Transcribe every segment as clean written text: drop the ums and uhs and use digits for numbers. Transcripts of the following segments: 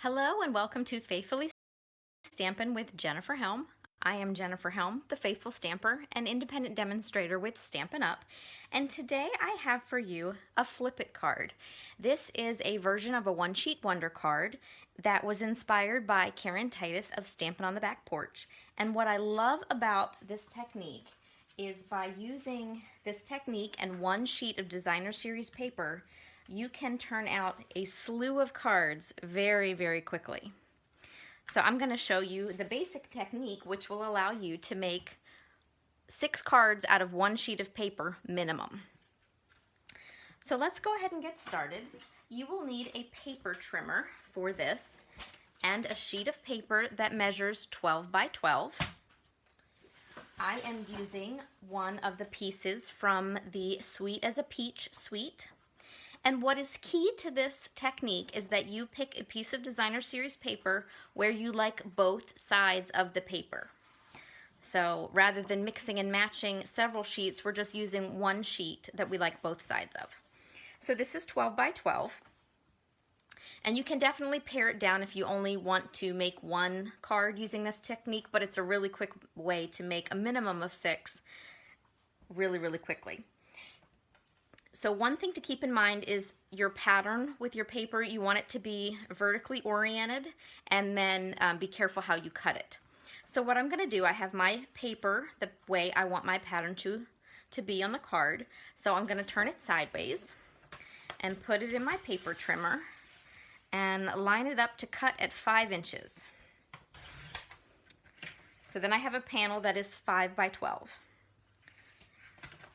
Hello and welcome to Faithfully Stampin' with Jennifer Helm. I am Jennifer Helm, the Faithful Stamper and independent demonstrator with Stampin' Up! And today I have for you a Flip It card. This is a version of a one-sheet wonder card that was inspired by Karen Titus of Stampin' on the Back Porch. And what I love about this technique is by using this technique and one sheet of designer series paper, you can turn out a slew of cards very, very quickly. So I'm going to show you the basic technique, which will allow you to make 6 cards out of one sheet of paper minimum. So let's go ahead and get started. You will need a paper trimmer for this and a sheet of paper that measures 12 by 12. I am using one of the pieces from the Sweet as a Peach suite. And what is key to this technique is that you pick a piece of designer series paper where you like both sides of the paper. So rather than mixing and matching several sheets, we're just using one sheet that we like both sides of. So this is 12 by 12. And you can definitely pare it down if you only want to make one card using this technique, but it's a really quick way to make a minimum of 6 really, really quickly. So one thing to keep in mind is your pattern with your paper. You want it to be vertically oriented, and then be careful how you cut it. So what I'm going to do, I have my paper the way I want my pattern to be on the card. So I'm going to turn it sideways and put it in my paper trimmer and line it up to cut at 5 inches. So then I have a panel that is 5 by 12.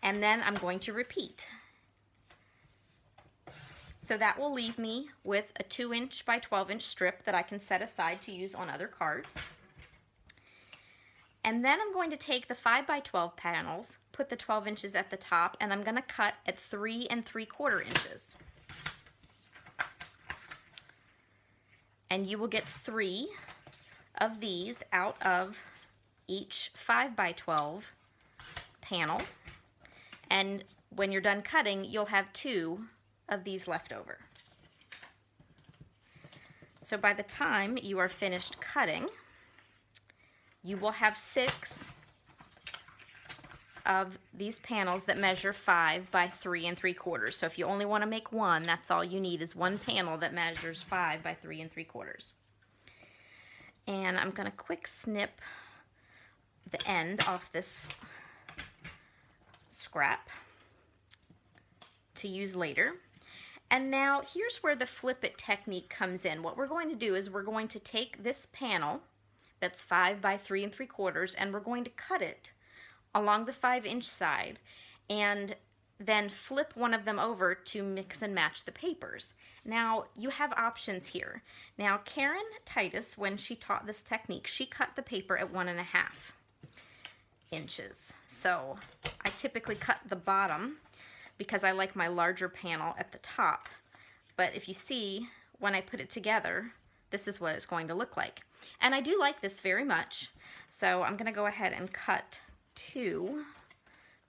And then I'm going to repeat. So that will leave me with a 2-inch by 12-inch strip that I can set aside to use on other cards. And then I'm going to take the 5 by 12 panels, put the 12 inches at the top, and I'm going to cut at 3 3/4 inches. And you will get 3 of these out of each 5 by 12 panel. And when you're done cutting, you'll have 2 of these left over. So by the time you are finished cutting, you will have 6 of these panels that measure 5 by 3 3/4. So if you only want to make one, that's all you need is one panel that measures 5 by 3 3/4. And I'm going to quick snip the end off this scrap to use later. And now here's where the flip it technique comes in. What we're going to do is we're going to take this panel that's 5 by 3 3/4 and we're going to cut it along the 5-inch side and then flip one of them over to mix and match the papers. Now you have options here. Now Karen Titus, when she taught this technique, she cut the paper at 1.5 inches. So I typically cut the bottom because I like my larger panel at the top. But if you see, when I put it together, this is what it's going to look like. And I do like this very much, so I'm going to go ahead and cut 2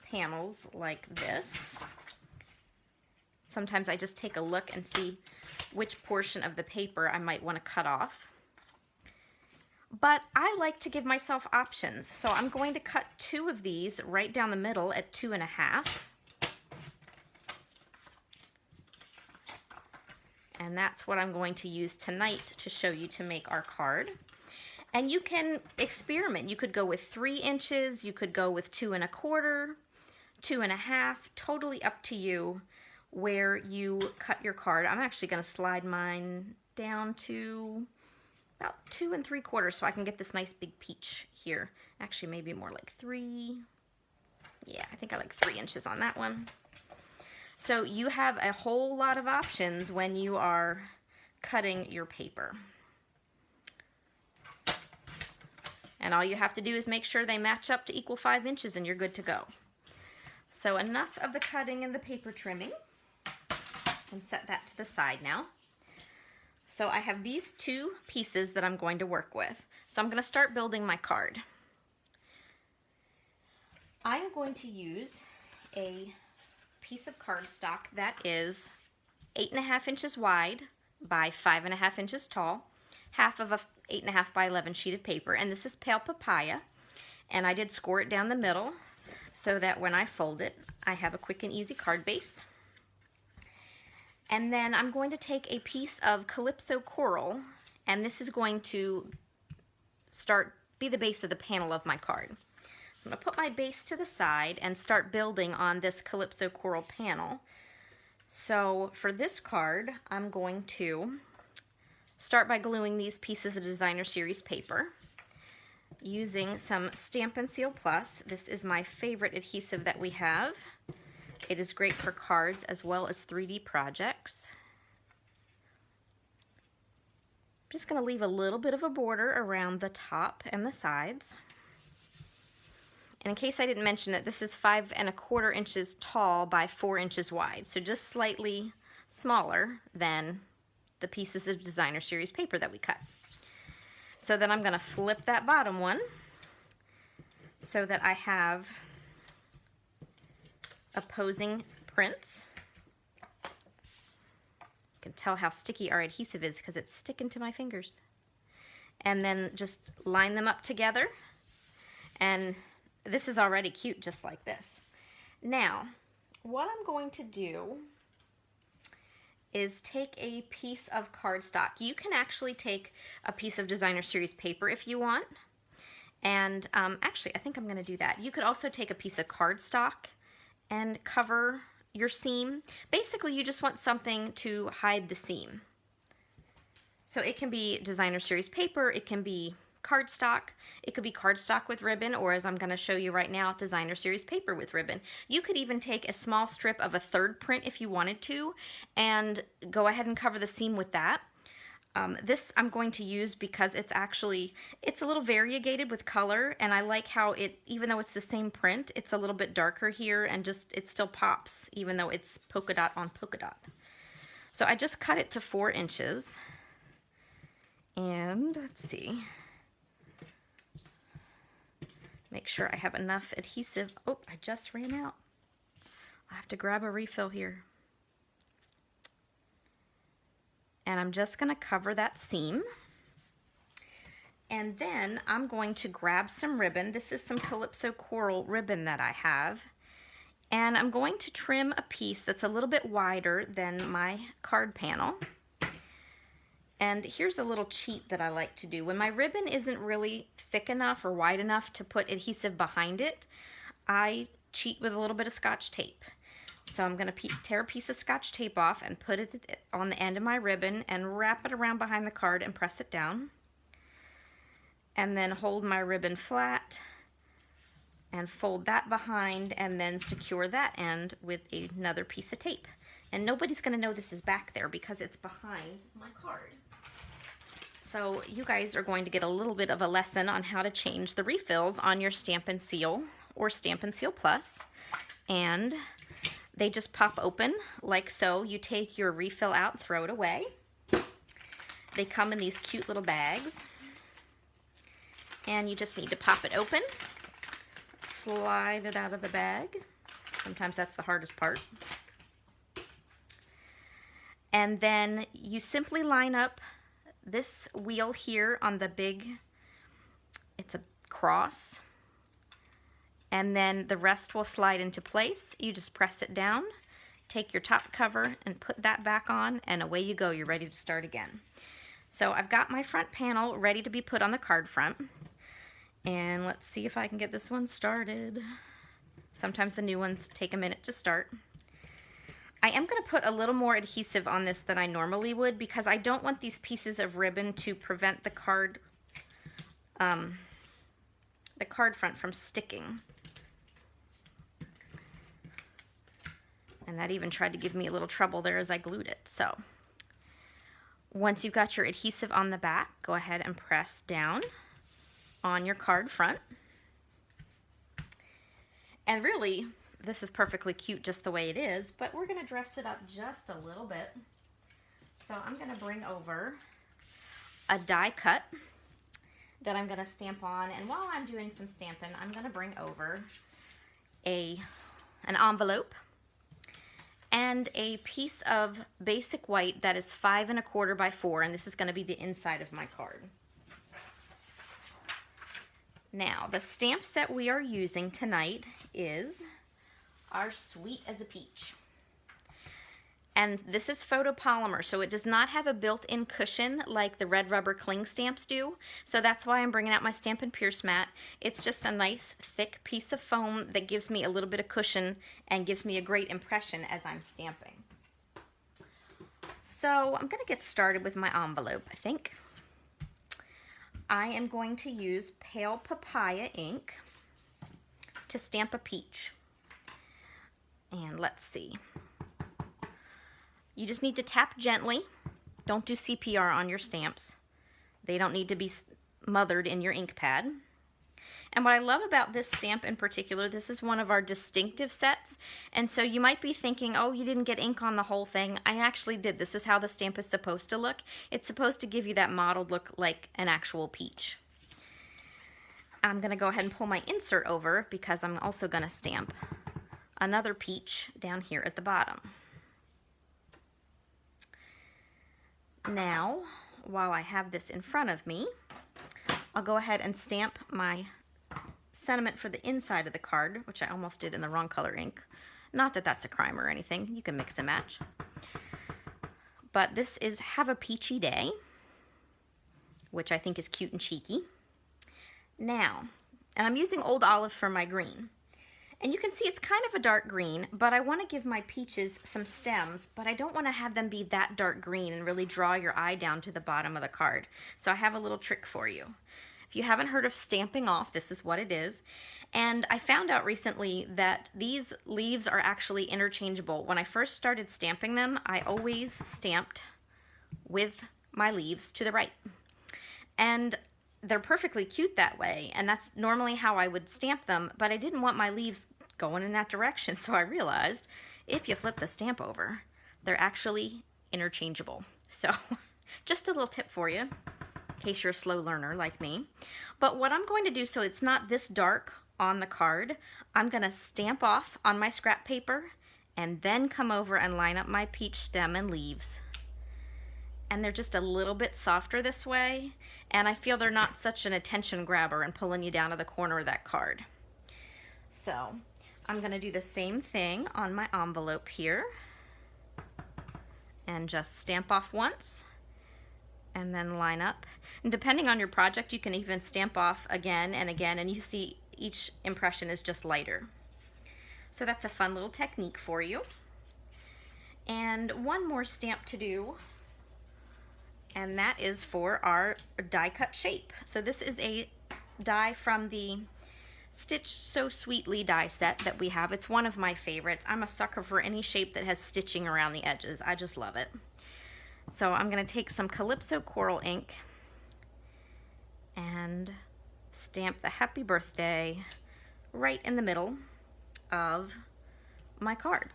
panels like this. Sometimes I just take a look and see which portion of the paper I might want to cut off. But I like to give myself options, so I'm going to cut 2 of these right down the middle at 2.5. And that's what I'm going to use tonight to show you to make our card. And you can experiment. You could go with 3 inches, you could go with 2 1/4, 2.5, totally up to you where you cut your card. I'm actually going to slide mine down to about 2 3/4 so I can get this nice big peach here. Actually, maybe more like 3. Yeah, I think I like 3 inches on that one. So you have a whole lot of options when you are cutting your paper. And all you have to do is make sure they match up to equal 5 inches and you're good to go. So enough of the cutting and the paper trimming. And set that to the side now. So I have these 2 pieces that I'm going to work with. So I'm going to start building my card. I am going to use a piece of cardstock that is 8.5 inches wide by 5.5 inches tall. half of a 8.5 by 11 sheet of paper, and this is pale papaya, and I did score it down the middle so that when I fold it, I have a quick and easy card base. And then I'm going to take a piece of Calypso coral, and this is going to be the base of the panel of my card. So I'm going to put my base to the side and start building on this Calypso coral panel. So for this card, I'm going to start by gluing these pieces of Designer Series paper using some Stampin' Seal Plus. This is my favorite adhesive that we have. It is great for cards as well as 3D projects. I'm just going to leave a little bit of a border around the top and the sides. And in case I didn't mention it, this is 5¼ inches tall by 4 inches wide, so just slightly smaller than the pieces of Designer Series paper that we cut. So then I'm going to flip that bottom one so that I have opposing prints. You can tell how sticky our adhesive is because it's sticking to my fingers. And then just line them up together, and this is already cute just like this. Now, what I'm going to do is take a piece of cardstock. You can actually take a piece of Designer Series paper if you want. And actually, I think I'm going to do that. You could also take a piece of cardstock and cover your seam. Basically, you just want something to hide the seam. So it can be Designer Series paper, it can be cardstock, it could be cardstock with ribbon, or as I'm going to show you right now, Designer Series paper with ribbon. You could even take a small strip of a 3rd print if you wanted to and go ahead and cover the seam with that. This I'm going to use because it's a little variegated with color, and I like how it, even though it's the same print, it's a little bit darker here, and it still pops even though it's polka dot on polka dot. So I just cut it to 4 inches, and let's see. Make sure I have enough adhesive. Oh, I just ran out. I have to grab a refill here. And I'm just going to cover that seam. And then I'm going to grab some ribbon. This is some Calypso coral ribbon that I have. And I'm going to trim a piece that's a little bit wider than my card panel. And here's a little cheat that I like to do. When my ribbon isn't really thick enough or wide enough to put adhesive behind it, I cheat with a little bit of Scotch tape. So I'm going to tear a piece of Scotch tape off and put it on the end of my ribbon and wrap it around behind the card and press it down. And then hold my ribbon flat and fold that behind and then secure that end with another piece of tape. And nobody's going to know this is back there because it's behind my card. So you guys are going to get a little bit of a lesson on how to change the refills on your Stampin' Seal or Stampin' Seal Plus. And they just pop open like so. You take your refill out and throw it away. They come in these cute little bags. And you just need to pop it open, slide it out of the bag. Sometimes that's the hardest part. And then you simply line up this wheel here on the big, it's a cross, and then the rest will slide into place. You just press it down, take your top cover and put that back on, and away you go. You're ready to start again. So I've got my front panel ready to be put on the card front, and let's see if I can get this one started. Sometimes the new ones take a minute to start. I am going to put a little more adhesive on this than I normally would because I don't want these pieces of ribbon to prevent the card front from sticking. And that even tried to give me a little trouble there as I glued it. So once you've got your adhesive on the back, go ahead and press down on your card front. And really, this is perfectly cute just the way it is, but we're going to dress it up just a little bit. So I'm going to bring over a die cut that I'm going to stamp on, and while I'm doing some stamping, I'm going to bring over an envelope, and a piece of basic white that is 5 1/4 by 4, and this is going to be the inside of my card. Now, the stamp set we are using tonight is our Sweet as a Peach. And this is photopolymer, so it does not have a built-in cushion like the red rubber cling stamps do. So that's why I'm bringing out my Stampin' Pierce mat. It's just a nice thick piece of foam that gives me a little bit of cushion and gives me a great impression as I'm stamping. So I'm gonna get started with my envelope, I think. I am going to use Pale Papaya ink to stamp a peach. And let's see. You just need to tap gently. Don't do CPR on your stamps. They don't need to be smothered in your ink pad. And what I love about this stamp in particular, this is one of our distinctive sets. And so you might be thinking, oh, you didn't get ink on the whole thing. I actually did. This is how the stamp is supposed to look. It's supposed to give you that mottled look like an actual peach. I'm gonna go ahead and pull my insert over because I'm also gonna stamp another peach down here at the bottom. Now, while I have this in front of me, I'll go ahead and stamp my sentiment for the inside of the card, which I almost did in the wrong color ink. Not that that's a crime or anything. You can mix and match. But this is Have a Peachy Day, which I think is cute and cheeky. Now, and I'm using Old Olive for my green. And you can see it's kind of a dark green, but I want to give my peaches some stems, but I don't want to have them be that dark green and really draw your eye down to the bottom of the card. So I have a little trick for you. If you haven't heard of stamping off, this is what it is. And I found out recently that these leaves are actually interchangeable. When I first started stamping them, I always stamped with my leaves to the right. And they're perfectly cute that way, and that's normally how I would stamp them, but I didn't want my leaves going in that direction, so I realized if you flip the stamp over, they're actually interchangeable. So just a little tip for you, in case you're a slow learner like me. But what I'm going to do so it's not this dark on the card, I'm going to stamp off on my scrap paper and then come over and line up my peach stem and leaves. And they're just a little bit softer this way, and I feel they're not such an attention grabber and pulling you down to the corner of that card. So I'm going to do the same thing on my envelope here and just stamp off once and then line up. And depending on your project, you can even stamp off again and again, and you see each impression is just lighter. So that's a fun little technique for you. And one more stamp to do, and that is for our die cut shape. So this is a die from the Stitched So Sweetly die set that we have. It's one of my favorites. I'm a sucker for any shape that has stitching around the edges. I just love it. So I'm gonna take some Calypso Coral ink and stamp the happy birthday right in the middle of my card.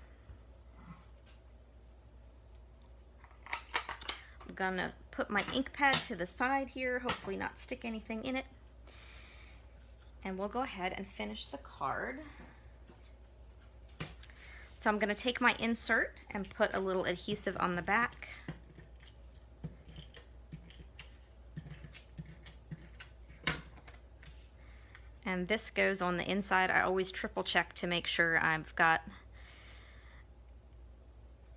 I'm gonna put my ink pad to the side here, hopefully not stick anything in it. And we'll go ahead and finish the card. So I'm gonna take my insert and put a little adhesive on the back. And this goes on the inside. I always triple check to make sure I've got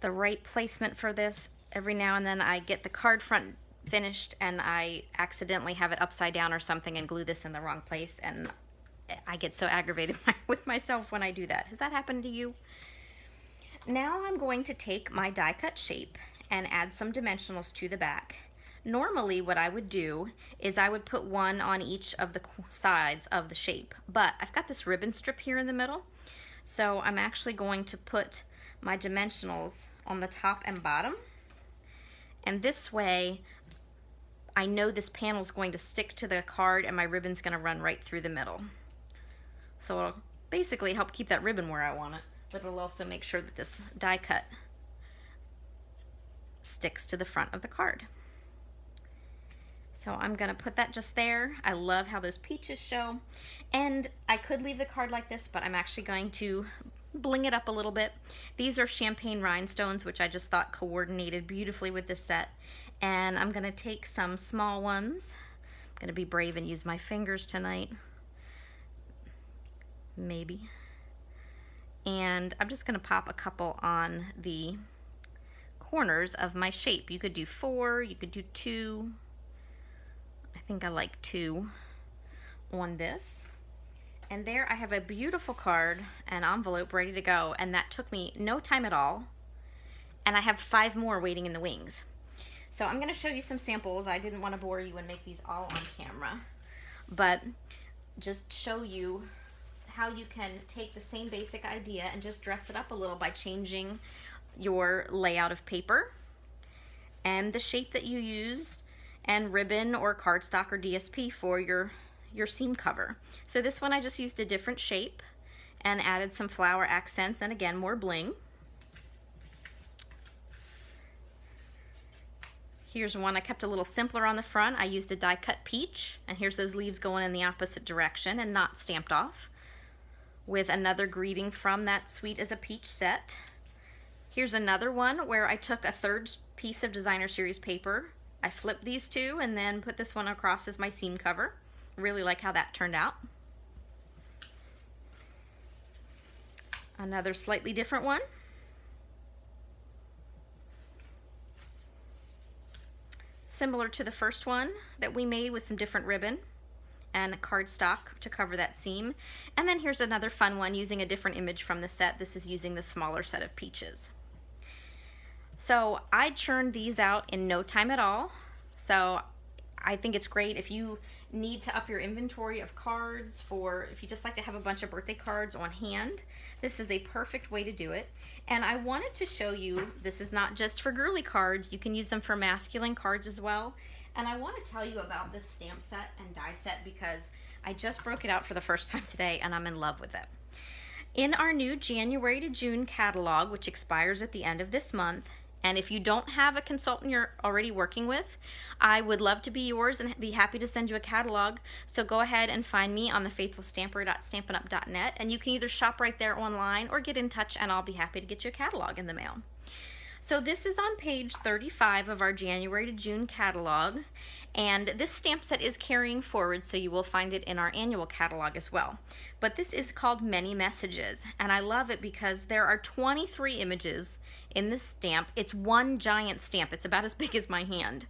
the right placement for this. Every now and then I get the card front finished and I accidentally have it upside down or something and glue this in the wrong place, and I get so aggravated with myself when I do that. Has that happened to you? Now I'm going to take my die cut shape and add some dimensionals to the back. Normally what I would do is I would put one on each of the sides of the shape, but I've got this ribbon strip here in the middle, so I'm actually going to put my dimensionals on the top and bottom. And this way, I know this panel is going to stick to the card and my ribbon's going to run right through the middle. So it'll basically help keep that ribbon where I want it, but it'll also make sure that this die cut sticks to the front of the card. So I'm going to put that just there. I love how those peaches show. And I could leave the card like this, but I'm actually going to bling it up a little bit. These are champagne rhinestones, which I just thought coordinated beautifully with this set. And I'm gonna take some small ones. I'm gonna be brave and use my fingers tonight. Maybe. And I'm just gonna pop a couple on the corners of my shape. You could do 4, you could do 2. I think I like 2 on this. And there I have a beautiful card, an envelope ready to go, and that took me no time at all. And I have 5 more waiting in the wings. So I'm gonna show you some samples. I didn't want to bore you and make these all on camera, but just show you how you can take the same basic idea and just dress it up a little by changing your layout of paper and the shape that you used and ribbon or cardstock or DSP for your seam cover. So this one I just used a different shape and added some flower accents and again more bling. Here's one I kept a little simpler on the front. I used a die cut peach, and here's those leaves going in the opposite direction and not stamped off, with another greeting from that Sweet as a Peach set. Here's another one where I took a 3rd piece of designer series paper. I flipped these 2 and then put this one across as my seam cover. Really like how that turned out. Another slightly different one. Similar to the first one that we made with some different ribbon and cardstock to cover that seam. And then here's another fun one using a different image from the set. This is using the smaller set of peaches. So I churned these out in no time at all. So I think it's great if you need to up your inventory of cards, for if you just like to have a bunch of birthday cards on hand. This is a perfect way to do it. And I wanted to show you, this is not just for girly cards, you can use them for masculine cards as well. And I want to tell you about this stamp set and die set because I just broke it out for the first time today and I'm in love with it. In our new January to June catalog, which expires at the end of this month, and if you don't have a consultant you're already working with, I would love to be yours and be happy to send you a catalog. So go ahead and find me on thefaithfulstamper.stampinup.net, and you can either shop right there online or get in touch and I'll be happy to get you a catalog in the mail. So this is on page 35 of our January to June catalog, and this stamp set is carrying forward, so you will find it in our annual catalog as well. But this is called Many Messages, and I love it because there are 23 images in this stamp. It's one giant stamp. It's about as big as my hand.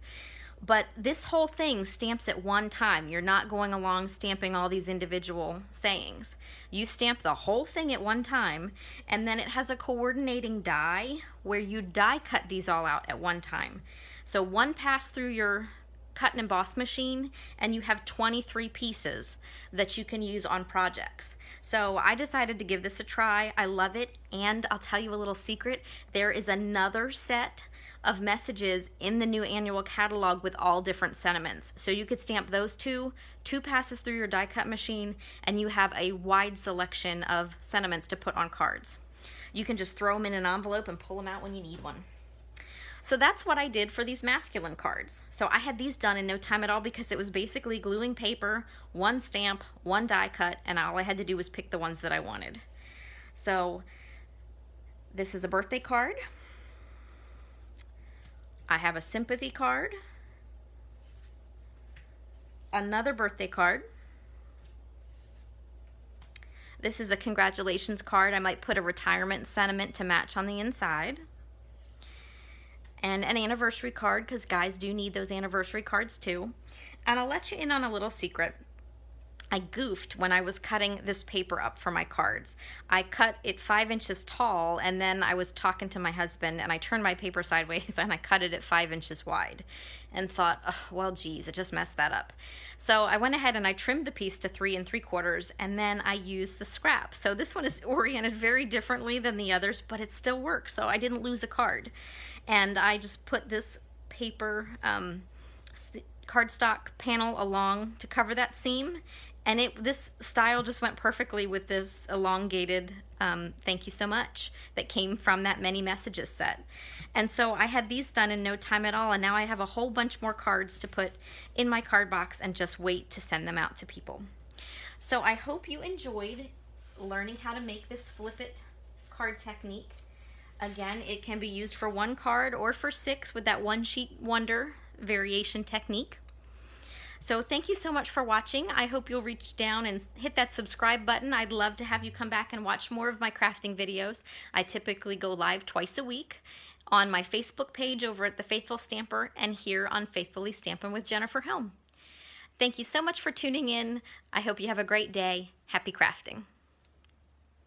But this whole thing stamps at one time. You're not going along stamping all these individual sayings. You stamp the whole thing at one time, and then it has a coordinating die where you die cut these all out at one time. So one pass through your cut and emboss machine, and you have 23 pieces that you can use on projects. So I decided to give this a try. I love it, and I'll tell you a little secret. There is another set of messages in the new annual catalog with all different sentiments. So you could stamp those two passes through your die cut machine, and you have a wide selection of sentiments to put on cards. You can just throw them in an envelope and pull them out when you need one. So that's what I did for these masculine cards. So I had these done in no time at all because it was basically gluing paper, one stamp, one die cut, and all I had to do was pick the ones that I wanted. So this is a birthday card. I have a sympathy card, another birthday card. This is a congratulations card. I might put a retirement sentiment to match on the inside. And an anniversary card, because guys do need those anniversary cards too. And I'll let you in on a little secret. I goofed when I was cutting this paper up for my cards. I cut it 5 inches tall, and then I was talking to my husband, and I turned my paper sideways, and I cut it at 5 inches wide, and thought, oh, well, geez, it just messed that up. So I went ahead and I trimmed the piece to 3 3/4, and then I used the scrap. So this one is oriented very differently than the others, but it still works, so I didn't lose a card. And I just put this paper cardstock panel along to cover that seam, and this style just went perfectly with this elongated thank you so much that came from that Many Messages set. And so I had these done in no time at all, and now I have a whole bunch more cards to put in my card box and just wait to send them out to people. So I hope you enjoyed learning how to make this Flip It card technique. Again, it can be used for 1 card or for 6 with that one sheet wonder variation technique. So thank you so much for watching. I hope you'll reach down and hit that subscribe button. I'd love to have you come back and watch more of my crafting videos. I typically go live twice a week on my Facebook page over at The Faithful Stamper and here on Faithfully Stampin' with Jennifer Helm. Thank you so much for tuning in. I hope you have a great day. Happy crafting.